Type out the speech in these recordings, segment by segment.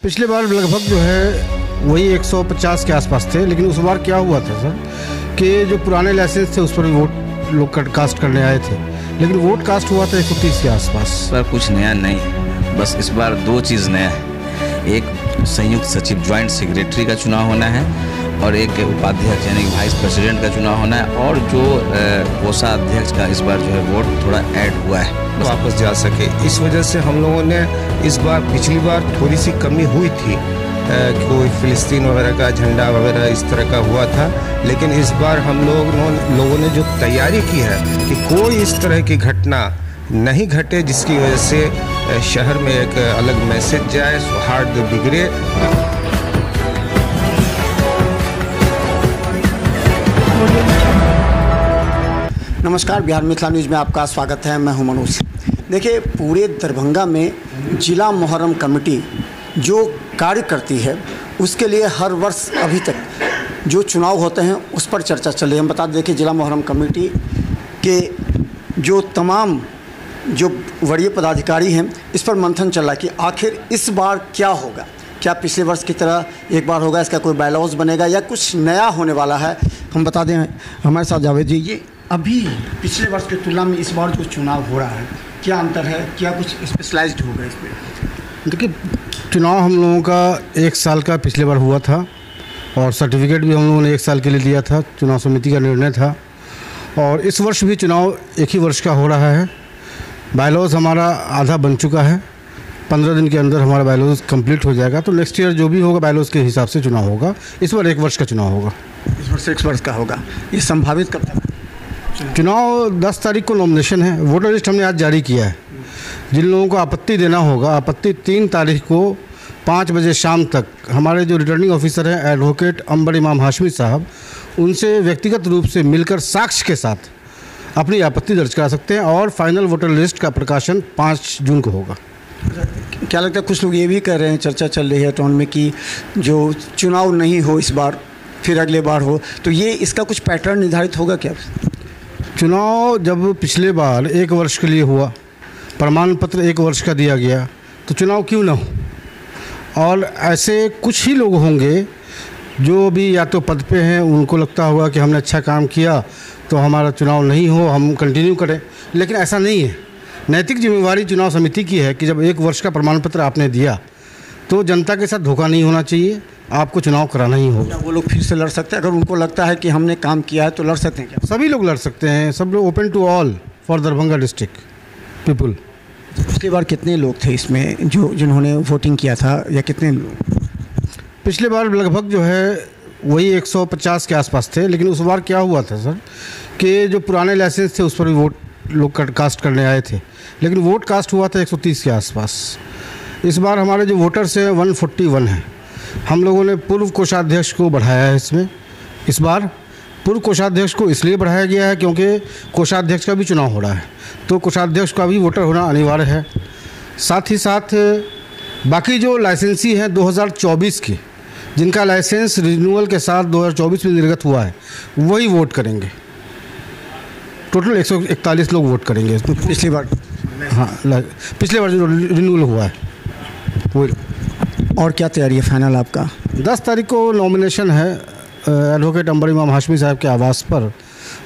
पिछले बार लगभग जो है वही 150 के आसपास थे, लेकिन उस बार क्या हुआ था सर कि जो पुराने लाइसेंस थे उस पर वोट लोग कास्ट करने आए थे, लेकिन वोट कास्ट हुआ था 130 के आसपास। सर कुछ नया नहीं, बस इस बार दो चीज़ नया है। एक संयुक्त सचिव ज्वाइंट सेक्रेटरी का चुनाव होना है और एक उपाध्यक्ष यानी कि वाइस प्रेसिडेंट का चुनाव होना है, और जो कोषाध्यक्ष का इस बार जो है वोट थोड़ा ऐड हुआ है वापस जा सके। इस वजह से हम लोगों ने इस बार पिछली बार थोड़ी सी कमी हुई थी, कोई फिलिस्तीन वगैरह का झंडा वगैरह इस तरह का हुआ था, लेकिन इस बार हम लोगों ने जो तैयारी की है कि कोई इस तरह की घटना नहीं घटे जिसकी वजह से शहर में एक अलग मैसेज जाए, सौहार्द बिगड़े। नमस्कार, बिहार मिथिला न्यूज़ में आपका स्वागत है। मैं हूं मनोज। देखिए, पूरे दरभंगा में जिला मोहर्रम कमेटी जो कार्य करती है उसके लिए हर वर्ष अभी तक जो चुनाव होते हैं उस पर चर्चा चल रही है। हम बता दें कि जिला मोहर्रम कमेटी के जो तमाम जो वरीय पदाधिकारी हैं इस पर मंथन चल रहा है कि आखिर इस बार क्या होगा। क्या पिछले वर्ष की तरह एक बार होगा, इसका कोई बायलॉज बनेगा या कुछ नया होने वाला है। हम बता दें हमारे साथ जावेद जी, ये अभी पिछले वर्ष की तुलना में इस बार जो चुनाव हो रहा है क्या अंतर है, क्या कुछ स्पेशलाइज्ड होगा इसमें? देखिए, चुनाव हम लोगों का 1 साल का पिछले बार हुआ था और सर्टिफिकेट भी हम लोगों ने 1 साल के लिए दिया था, चुनाव समिति का निर्णय था। और इस वर्ष भी चुनाव 1 ही वर्ष का हो रहा है। बायलॉज हमारा आधा बन चुका है, 15 दिन के अंदर हमारा बायलॉज कंप्लीट हो जाएगा, तो नेक्स्ट ईयर जो भी होगा बायलॉज के हिसाब से चुनाव होगा। इस बार 1 वर्ष का चुनाव होगा। इस वर्ष 1 वर्ष का होगा। ये संभावित कब तक? चुनाव 10 तारीख को नॉमिनेशन है। वोटर लिस्ट हमने आज जारी किया है। जिन लोगों को आपत्ति देना होगा, आपत्ति 3 तारीख को 5 बजे शाम तक हमारे जो रिटर्निंग ऑफिसर हैं एडवोकेट अंबर इमाम हाशमी साहब, उनसे व्यक्तिगत रूप से मिलकर साक्ष्य के साथ अपनी आपत्ति दर्ज करा सकते हैं और फाइनल वोटर लिस्ट का प्रकाशन 5 जून को होगा। क्या लगता है, कुछ लोग ये भी कर रहे हैं, चर्चा चल रही है टाउन में कि जो चुनाव नहीं हो इस बार फिर अगले बार हो, तो ये इसका कुछ पैटर्न निर्धारित होगा क्या? चुनाव जब पिछले बार 1 वर्ष के लिए हुआ, प्रमाण पत्र 1 वर्ष का दिया गया, तो चुनाव क्यों ना हो। और ऐसे कुछ ही लोग होंगे जो भी या तो पद पे हैं, उनको लगता होगा कि हमने अच्छा काम किया तो हमारा चुनाव नहीं हो, हम कंटिन्यू करें, लेकिन ऐसा नहीं है। नैतिक जिम्मेवारी चुनाव समिति की है कि जब 1 वर्ष का प्रमाण पत्र आपने दिया तो जनता के साथ धोखा नहीं होना चाहिए, आपको चुनाव कराना ही होगा। वो लोग फिर से लड़ सकते हैं अगर उनको लगता है कि हमने काम किया है तो लड़ सकते हैं क्या? सभी लोग लड़ सकते हैं, सब लोग open to all for Darbhanga district people. पिछली बार कितने लोग थे इसमें जिन्होंने वोटिंग किया था, या कितने लोग? पिछले बार लगभग जो है वही 150 के आसपास थे, लेकिन उस बार क्या हुआ था सर कि जो पुराने लाइसेंस थे उस पर भी वोट लोग कास्ट करने आए थे, लेकिन वोट कास्ट हुआ था 130 के आसपास। इस बार हमारे जो वोटर्स हैं 141 हैं। हम लोगों ने पूर्व कोषाध्यक्ष को बढ़ाया है इसमें। इस बार पूर्व कोषाध्यक्ष को इसलिए बढ़ाया गया है क्योंकि कोषाध्यक्ष का भी चुनाव हो रहा है, तो कोषाध्यक्ष का भी वोटर होना अनिवार्य है। साथ ही साथ बाकी जो लाइसेंसी हैं 2024 की, जिनका लाइसेंस रिन्यूअल के साथ 2024 में निर्गत हुआ है, वही वोट करेंगे। टोटल 141 लोग वोट करेंगे इसमें। पिछली बार? हाँ, पिछले बार जो रिन्यूअल हुआ है वो। और क्या तैयारी है फाइनल आपका? 10 तारीख को नॉमिनेशन है एडवोकेट अंबर इमाम हाशमी साहब के आवास पर।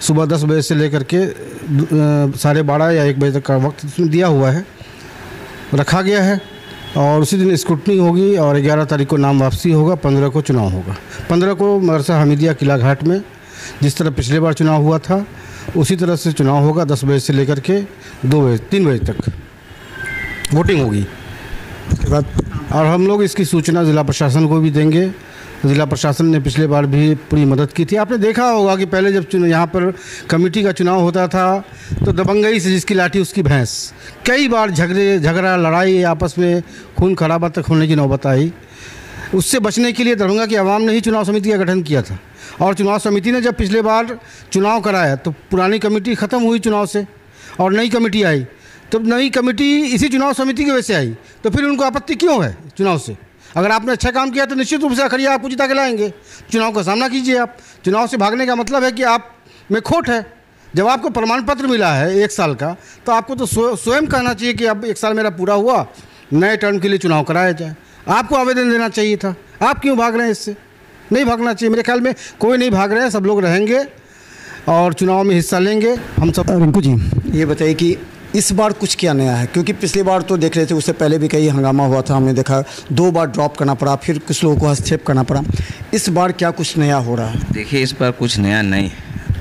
सुबह 10 बजे से लेकर के 12:30 या 1 बजे तक का वक्त इसमें दिया हुआ है, रखा गया है। और उसी दिन स्क्रूटनी होगी और 11 तारीख को नाम वापसी होगा, 15 को चुनाव होगा। 15 को मदरसा हमीदिया किला घाट में जिस तरह पिछले बार चुनाव हुआ था उसी तरह से चुनाव होगा। 10 बजे से लेकर के 3 बजे तक वोटिंग होगी। उसके बाद और हम लोग इसकी सूचना ज़िला प्रशासन को भी देंगे। ज़िला प्रशासन ने पिछले बार भी पूरी मदद की थी। आपने देखा होगा कि पहले जब यहाँ पर कमेटी का चुनाव होता था तो दबंगई से जिसकी लाठी उसकी भैंस, कई बार झगड़ा लड़ाई आपस में खून खराबा तक होने की नौबत आई। उससे बचने के लिए दरभंगा की आवाम ने ही चुनाव समिति का गठन किया था। और चुनाव समिति ने जब पिछले बार चुनाव कराया तो पुरानी कमेटी ख़त्म हुई चुनाव से और नई कमेटी आई, तो नई कमेटी इसी चुनाव समिति की वजह से आई। तो फिर उनको आपत्ति क्यों है चुनाव से? अगर आपने अच्छा काम किया तो निश्चित रूप से अखरिया आपको जिता के लाएंगे। चुनाव का सामना कीजिए। आप चुनाव से भागने का मतलब है कि आप में खोट है। जब आपको प्रमाण पत्र मिला है 1 साल का, तो आपको तो स्वयं कहना चाहिए कि अब 1 साल मेरा पूरा हुआ, नए टर्म के लिए चुनाव कराया जाए। आपको आवेदन देना चाहिए था। आप क्यों भाग रहे हैं इससे? नहीं भागना चाहिए। मेरे ख्याल में कोई नहीं भाग रहे हैं, सब लोग रहेंगे और चुनाव में हिस्सा लेंगे हम सब। रिंकू जी, ये बताइए कि इस बार कुछ क्या नया है? क्योंकि पिछली बार तो देख रहे थे, उससे पहले भी कई हंगामा हुआ था, हमने देखा 2 बार ड्रॉप करना पड़ा, फिर कुछ लोगों को हस्तक्षेप करना पड़ा। इस बार क्या कुछ नया हो रहा है? देखिए, इस बार कुछ नया नहीं,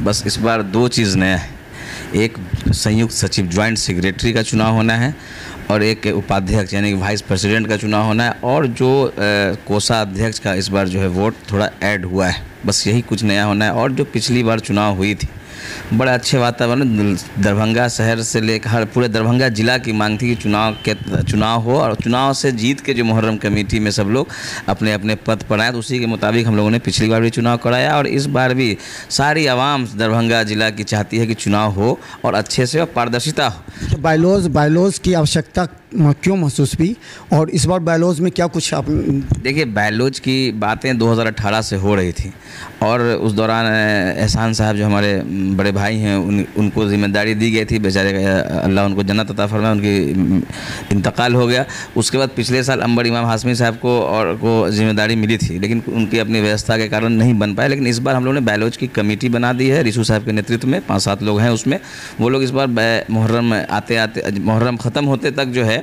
बस इस बार 2 चीज़ नया है। एक संयुक्त सचिव ज्वाइंट सेक्रेटरी का चुनाव होना है और एक उपाध्यक्ष यानी वाइस प्रेसिडेंट का चुनाव होना है, और जो कोषाध्यक्ष का इस बार जो है वोट थोड़ा ऐड हुआ है, बस यही कुछ नया होना है। और जो पिछली बार चुनाव हुई थी, बड़ा अच्छे वातावरण, दरभंगा शहर से लेकर हर पूरे दरभंगा जिला की मांग थी कि चुनाव हो और चुनाव से जीत के जो मुहर्रम कमेटी में सब लोग अपने अपने पद पर आए, तो उसी के मुताबिक हम लोगों ने पिछली बार भी चुनाव कराया और इस बार भी सारी आवाम दरभंगा जिला की चाहती है कि चुनाव हो और अच्छे से और पारदर्शिता हो। बायलॉज की आवश्यकता क्यों महसूस हुई और इस बार बायलॉज में क्या कुछ आप? देखिए, बायलॉज की बातें 2018 से हो रही थी और उस दौरान एहसान साहब जो हमारे बड़े भाई हैं उनको जिम्मेदारी दी गई थी। बेचारे अल्लाह उनको जन्नत अता फरमाए, उनकी इंतकाल हो गया। उसके बाद पिछले साल अंबर इमाम हाशमी साहब को जिम्मेदारी मिली थी, लेकिन उनकी अपनी व्यवस्था के कारण नहीं बन पाए। लेकिन इस बार हम लोगों ने बायलॉज की कमेटी बना दी है रिशु साहब के नेतृत्व में, 5-7 लोग हैं उसमें। वो लोग इस बार मुहर्रम आते मुहर्रम ख़त्म होते तक जो है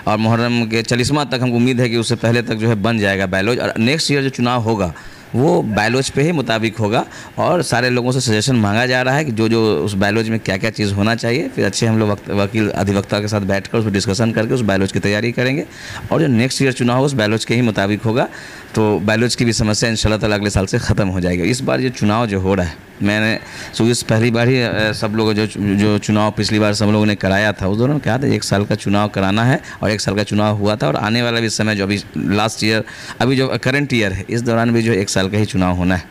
और मुहर्रम के 40वां तक हमको उम्मीद है कि उससे पहले तक जो है बन जाएगा बायलॉज, और नेक्स्ट ईयर जो चुनाव होगा वो बायलॉज पे ही मुताबिक होगा। और सारे लोगों से सजेशन मांगा जा रहा है कि जो उस बायलॉज में क्या क्या चीज़ होना चाहिए, फिर अच्छे हम लोग वकील अधिवक्ता के साथ बैठकर उस पर डिस्कशन करके उस बायलॉज की तैयारी करेंगे और जो नेक्स्ट ईयर चुनाव हो उस बायलॉज के ही मुताबिक होगा। तो बायलॉज की भी समस्या इंशाल्लाह ताला अगले साल से ख़त्म हो जाएगी। इस बार ये चुनाव जो हो रहा है, मैंने इस पहली बार ही सब लोग जो चुनाव पिछली बार सब लोगों ने कराया था, उस दौरान कहा था 1 साल का चुनाव कराना है और 1 साल का चुनाव हुआ था। और आने वाला भी समय जो अभी लास्ट ईयर अभी जो करंट ईयर है, इस दौरान भी जो 1 साल का ही चुनाव होना है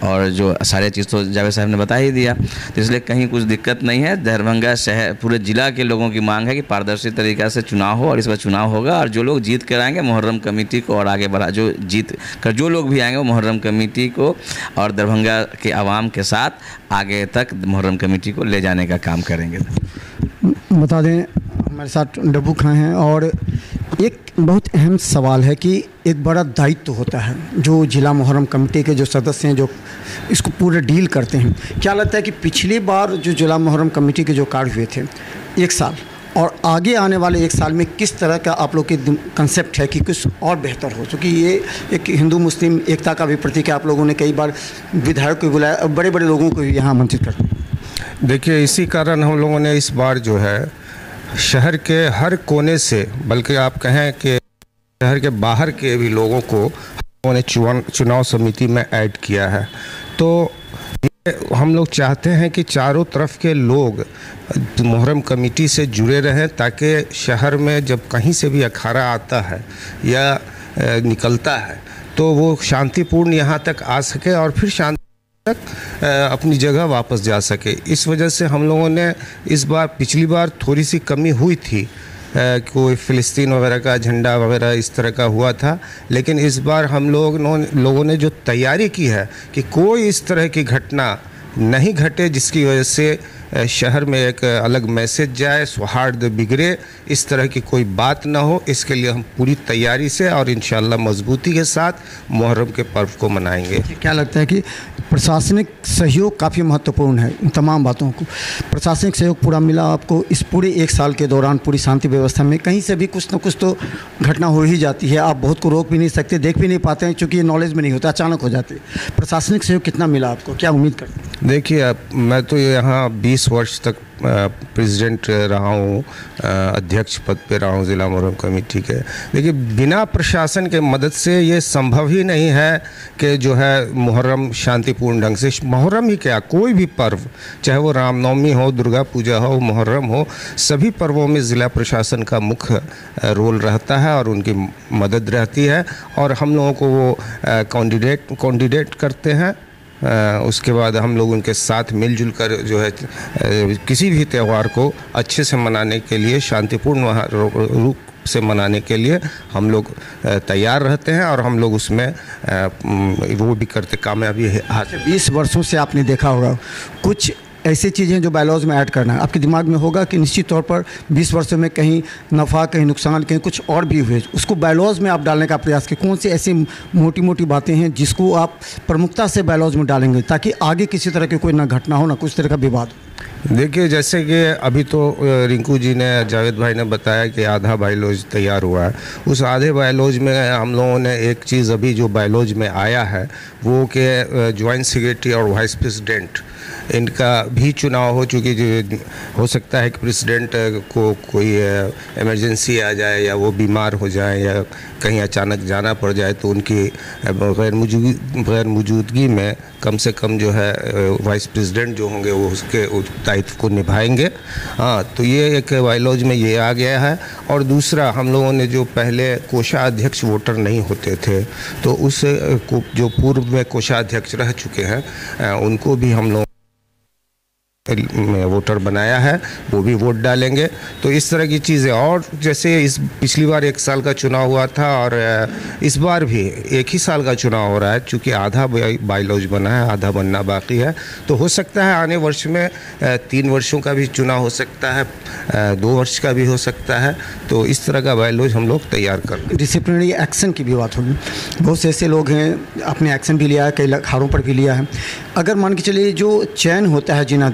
और जो सारे चीज़ तो जावेद साहब ने बता ही दिया, तो इसलिए कहीं कुछ दिक्कत नहीं है। दरभंगा शहर पूरे ज़िला के लोगों की मांग है कि पारदर्शी तरीक़ा से चुनाव हो और इस बार चुनाव होगा और जो लोग जीत कर आएंगे मुहर्रम कमेटी को और आगे बढ़ा जो जीत कर जो लोग भी आएंगे वो मुहर्रम कमेटी को और दरभंगा के आवाम के साथ आगे तक मुहर्रम कमेटी को ले जाने का काम करेंगे। बता दें, हमारे साथ डब्बू खां हैं और एक बहुत अहम सवाल है कि एक बड़ा दायित्व होता है जो जिला मुहर्रम कमेटी के जो सदस्य हैं जो इसको पूरे डील करते हैं। क्या लगता है कि पिछली बार जो जिला मुहर्रम कमेटी के जो कार्य हुए थे 1 साल और आगे आने वाले 1 साल में किस तरह का आप लोग के कंसेप्ट है कि कुछ और बेहतर हो? क्योंकि ये एक हिंदू मुस्लिम एकता का भी प्रतीक है। आप लोगों ने कई बार विधायक को बुलाया, बड़े बड़े लोगों को यहाँ आमंत्रित कर। देखिए, इसी कारण हम लोगों ने इस बार जो है शहर के हर कोने से, बल्कि आप कहें कि शहर के बाहर के भी लोगों को हम लोगों ने चुनाव समिति में ऐड किया है। तो ये हम लोग चाहते हैं कि चारों तरफ के लोग मुहर्रम कमेटी से जुड़े रहें ताकि शहर में जब कहीं से भी अखाड़ा आता है या निकलता है तो वो शांतिपूर्ण यहाँ तक आ सके और फिर शांति तक अपनी जगह वापस जा सके। इस वजह से हम लोगों ने इस बार, पिछली बार थोड़ी सी कमी हुई थी, कोई फ़िलिस्तीन वगैरह का झंडा वगैरह इस तरह का हुआ था, लेकिन इस बार हम लोगों ने जो तैयारी की है कि कोई इस तरह की घटना नहीं घटे जिसकी वजह से शहर में एक अलग मैसेज जाए, सौहार्द बिगड़े, इस तरह की कोई बात ना हो, इसके लिए हम पूरी तैयारी से और इंशाल्लाह मजबूती के साथ मुहर्रम के पर्व को मनाएंगे। क्या लगता है कि प्रशासनिक सहयोग काफ़ी महत्वपूर्ण है? इन तमाम बातों को प्रशासनिक सहयोग पूरा मिला आपको इस पूरे 1 साल के दौरान? पूरी शांति व्यवस्था में कहीं से भी कुछ ना कुछ तो घटना हो ही जाती है, आप बहुत को रोक भी नहीं सकते, देख भी नहीं पाते हैं क्योंकि ये नॉलेज में नहीं होता, अचानक हो जाती है। प्रशासनिक सहयोग कितना मिला आपको, क्या उम्मीद करते हैं? देखिए, मैं तो यहाँ 20 वर्ष तक प्रेसिडेंट रहा हूँ, अध्यक्ष पद पे रहा हूँ ज़िला मुहर्रम कमेटी के। देखिए, बिना प्रशासन के मदद से ये संभव ही नहीं है कि जो है मुहर्रम शांतिपूर्ण ढंग से, मुहर्रम ही क्या, कोई भी पर्व, चाहे वो रामनवमी हो, दुर्गा पूजा हो, मुहर्रम हो, सभी पर्वों में ज़िला प्रशासन का मुख्य रोल रहता है और उनकी मदद रहती है और हम लोगों को वो कैंडिडेट करते हैं। उसके बाद हम लोग उनके साथ मिलजुल कर जो है किसी भी त्यौहार को अच्छे से मनाने के लिए, शांतिपूर्ण रूप से मनाने के लिए हम लोग तैयार रहते हैं और हम लोग उसमें वो भी करते कामयाबी है। 20 वर्षों से आपने देखा होगा कुछ ऐसी चीज़ें जो बायलॉज में ऐड करना है? आपके दिमाग में होगा कि निश्चित तौर पर 20 वर्षों में कहीं नफ़ा, कहीं नुकसान, कहीं कुछ और भी हुए, उसको बायलॉज में आप डालने का प्रयास करें। कौन सी ऐसी मोटी मोटी बातें हैं जिसको आप प्रमुखता से बायलॉज में डालेंगे ताकि आगे किसी तरह की कोई ना घटना हो, ना कुछ तरह का विवाद? देखिए, जैसे कि अभी तो रिंकू जी ने, जावेद भाई ने बताया कि आधा बायलॉज तैयार हुआ है। उस आधे बायलॉज में हम लोगों ने एक चीज़ अभी जो बायलॉज में आया है वो कि जॉइंट सेक्रेटरी और वाइस प्रेसिडेंट इनका भी चुनाव हो, चूँकि हो सकता है कि प्रेसिडेंट को कोई इमरजेंसी आ जाए या वो बीमार हो जाए या कहीं अचानक जाना पड़ जाए, तो उनकी गैर मौजूदगी में कम से कम जो है वाइस प्रेसिडेंट जो होंगे वो उसके दायित्व को निभाएंगे। हाँ, तो ये एक बायलॉज में ये आ गया है। और दूसरा, हम लोगों ने जो पहले कोषाध्यक्ष वोटर नहीं होते थे, तो उस जो पूर्व में कोषाध्यक्ष रह चुके हैं उनको भी हम लोग में वोटर बनाया है, वो भी वोट डालेंगे। तो इस तरह की चीज़ें, और जैसे इस पिछली बार 1 साल का चुनाव हुआ था और इस बार भी 1 ही साल का चुनाव हो रहा है, चूँकि आधा बायलॉज बना है, आधा बनना बाकी है। तो हो सकता है आने वर्ष में 3 वर्षों का भी चुनाव हो सकता है, 2 वर्ष का भी हो सकता है। तो इस तरह का बायलॉज हम लोग तैयार कर रहे हैं। डिसिप्लिनरी एक्शन की भी बात होगी, बहुत से ऐसे लोग हैं आपने एक्शन भी लिया है, कई अखाड़ों पर भी लिया है। अगर मान के चलिए जो चयन होता है जिना,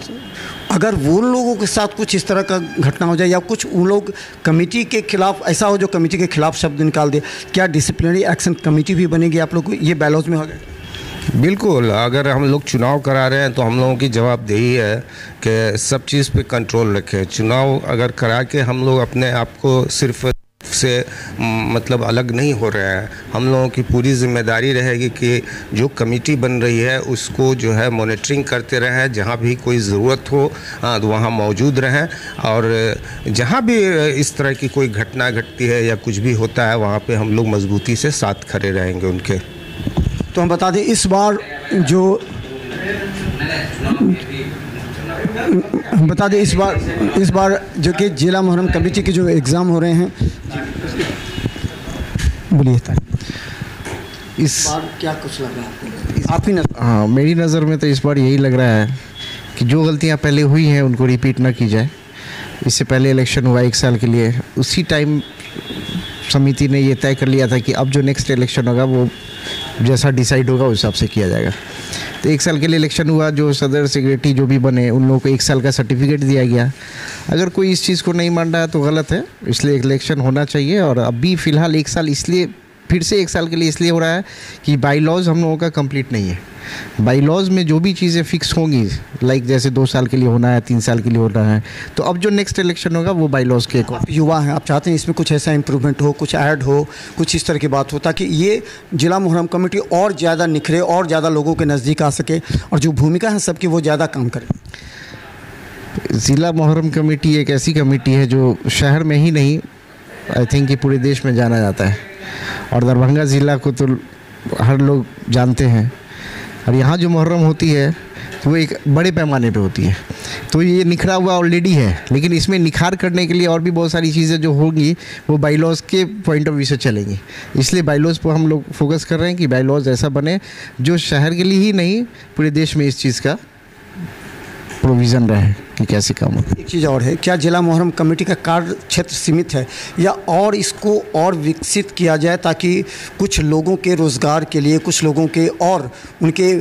अगर वो लोगों के साथ कुछ इस तरह का घटना हो जाए या कुछ उन लोग कमेटी के खिलाफ ऐसा हो जो कमेटी के खिलाफ शब्द निकाल दे, क्या डिसिप्लिनरी एक्शन कमेटी भी बनेगी आप लोग को? ये बायलॉज में होगा? बिल्कुल। अगर हम लोग चुनाव करा रहे हैं तो हम लोगों की जवाबदेही है कि सब चीज़ पे कंट्रोल रखें। चुनाव अगर करा के हम लोग अपने आप को सिर्फ से मतलब अलग नहीं हो रहे हैं, हम लोगों की पूरी जिम्मेदारी रहेगी कि जो कमेटी बन रही है उसको जो है मॉनिटरिंग करते रहें, जहाँ भी कोई ज़रूरत हो तो वहाँ मौजूद रहें, और जहाँ भी इस तरह की कोई घटना घटती है या कुछ भी होता है वहाँ पे हम लोग मजबूती से साथ खड़े रहेंगे उनके। तो हम बता दें इस बार जो इस बार जो कि जिला मुहर्रम कमेटी के जो एग्ज़ाम हो रहे हैं, बोलिए इस बार क्या कुछ लग रहा है आपकी नज़र? हाँ, मेरी नज़र में तो इस बार यही लग रहा है कि जो गलतियां पहले हुई हैं उनको रिपीट ना की जाए। इससे पहले इलेक्शन हुआ 1 साल के लिए, उसी टाइम समिति ने ये तय कर लिया था कि अब जो नेक्स्ट इलेक्शन होगा वो जैसा डिसाइड होगा उस हिसाब से किया जाएगा। तो 1 साल के लिए इलेक्शन हुआ, जो सदर सेक्रेटरी जो भी बने उन लोगों को 1 साल का सर्टिफिकेट दिया गया। अगर कोई इस चीज़ को नहीं मान रहा है तो गलत है, इसलिए इलेक्शन होना चाहिए। और अभी फ़िलहाल 1 साल इसलिए फिर से 1 साल के लिए इसलिए हो रहा है कि बाईलॉज हम लोगों का कंप्लीट नहीं है। बाईलॉज में जो भी चीज़ें फिक्स होंगी, लाइक जैसे 2 साल के लिए होना है, 3 साल के लिए होना है, तो अब जो नेक्स्ट इलेक्शन होगा वो बाईलॉज के आप युवा हैं, आप चाहते हैं इसमें कुछ ऐसा इम्प्रूवमेंट हो, कुछ ऐड हो, कुछ इस तरह की बात हो ताकि ये जिला मुहर्रम कमेटी और ज़्यादा निखरे और ज़्यादा लोगों के नज़दीक आ सके और जो भूमिका है सबकी वो ज़्यादा काम करे। ज़िला मुहर्रम कमेटी एक ऐसी कमेटी है जो शहर में ही नहीं, आई थिंक कि पूरे देश में जाना जाता है। और दरभंगा ज़िला को तो हर लोग जानते हैं, और यहाँ जो मुहर्रम होती है तो वो एक बड़े पैमाने पे होती है। तो ये निखरा हुआ ऑलरेडी है, लेकिन इसमें निखार करने के लिए और भी बहुत सारी चीज़ें जो होंगी वो बाईलॉज के पॉइंट ऑफ व्यू से चलेंगी। इसलिए बाईलॉज पर हम लोग फोकस कर रहे हैं कि बाईलॉज ऐसा बने जो शहर के लिए ही नहीं पूरे देश में इस चीज़ का प्रोविज़न रहे कि कैसे काम हो। एक चीज़ और है, क्या जिला मुहर्रम कमेटी का कार्य क्षेत्र सीमित है या और इसको और विकसित किया जाए ताकि कुछ लोगों के रोज़गार के लिए, कुछ लोगों के और उनके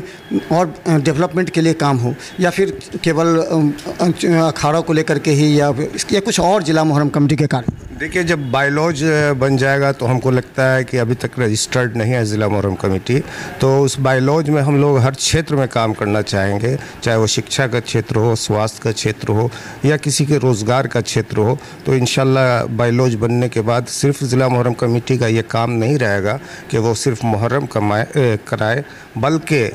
और डेवलपमेंट के लिए काम हो, या फिर केवल अखाड़ा को लेकर के ही या कुछ और जिला मुहर्रम कमेटी के कार्य? देखिए, जब बायलॉज बन जाएगा तो हमको लगता है कि अभी तक रजिस्टर्ड नहीं है ज़िला मुहर्रम कमेटी, तो उस बायलॉज में हम लोग हर क्षेत्र में काम करना चाहेंगे, चाहे वो शिक्षा का क्षेत्र हो, स्वास्थ्य का क्षेत्र हो या किसी के रोज़गार का क्षेत्र हो। तो इंशाल्लाह बायलॉज बनने के बाद सिर्फ ज़िला मुहर्रम कमेटी का ये काम नहीं रहेगा कि वो सिर्फ मुहर्रम कराए, बल्कि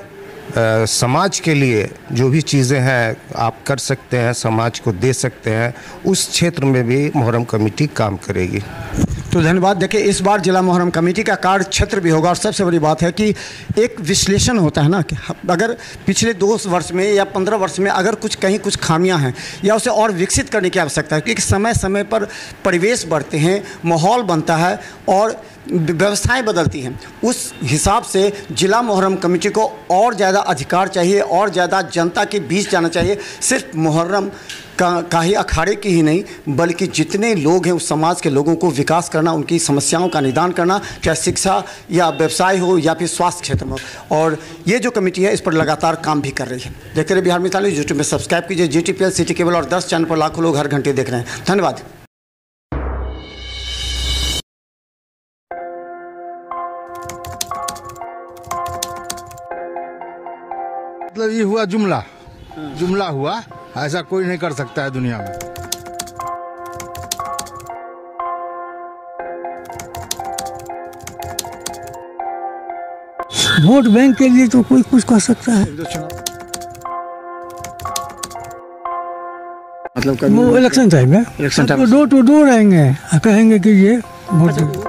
समाज के लिए जो भी चीज़ें हैं आप कर सकते हैं, समाज को दे सकते हैं, उस क्षेत्र में भी मुहर्रम कमेटी काम करेगी। तो धन्यवाद। देखिए, इस बार जिला मुहर्रम कमेटी का कार्य क्षेत्र भी होगा और सबसे बड़ी बात है कि एक विश्लेषण होता है ना कि अगर पिछले 2 वर्ष में या 15 वर्ष में अगर कहीं कुछ खामियां हैं या उसे और विकसित करने की आवश्यकता है, क्योंकि समय समय पर परिवेश बढ़ते हैं, माहौल बनता है और व्यवस्थाएं बदलती हैं, उस हिसाब से जिला मुहर्रम कमेटी को और ज़्यादा अधिकार चाहिए, और ज़्यादा जनता के बीच जाना चाहिए। सिर्फ मुहर्रम का ही अखाड़े की ही नहीं, बल्कि जितने लोग हैं उस समाज के लोगों को विकास करना, उनकी समस्याओं का निदान करना, चाहे शिक्षा या व्यवसाय हो या फिर स्वास्थ्य क्षेत्र में हो। और ये जो कमेटी है इस पर लगातार काम भी कर रही है। देखते रहिए बिहार मिसाल न्यूज़। यूट्यूब में सब्सक्राइब कीजिए GTPL सिटी केबल और 10 चैनल पर लाखों लोग हर घंटे देख रहे हैं। धन्यवाद। मतलब ये हुआ जुमला हुआ, ऐसा कोई नहीं कर सकता है दुनिया में। वोट बैंक के लिए तो कोई कुछ कर सकता है। मतलब वो इलेक्शन टाइम में डोर टू डोर आएंगे, कहेंगे कि ये वोट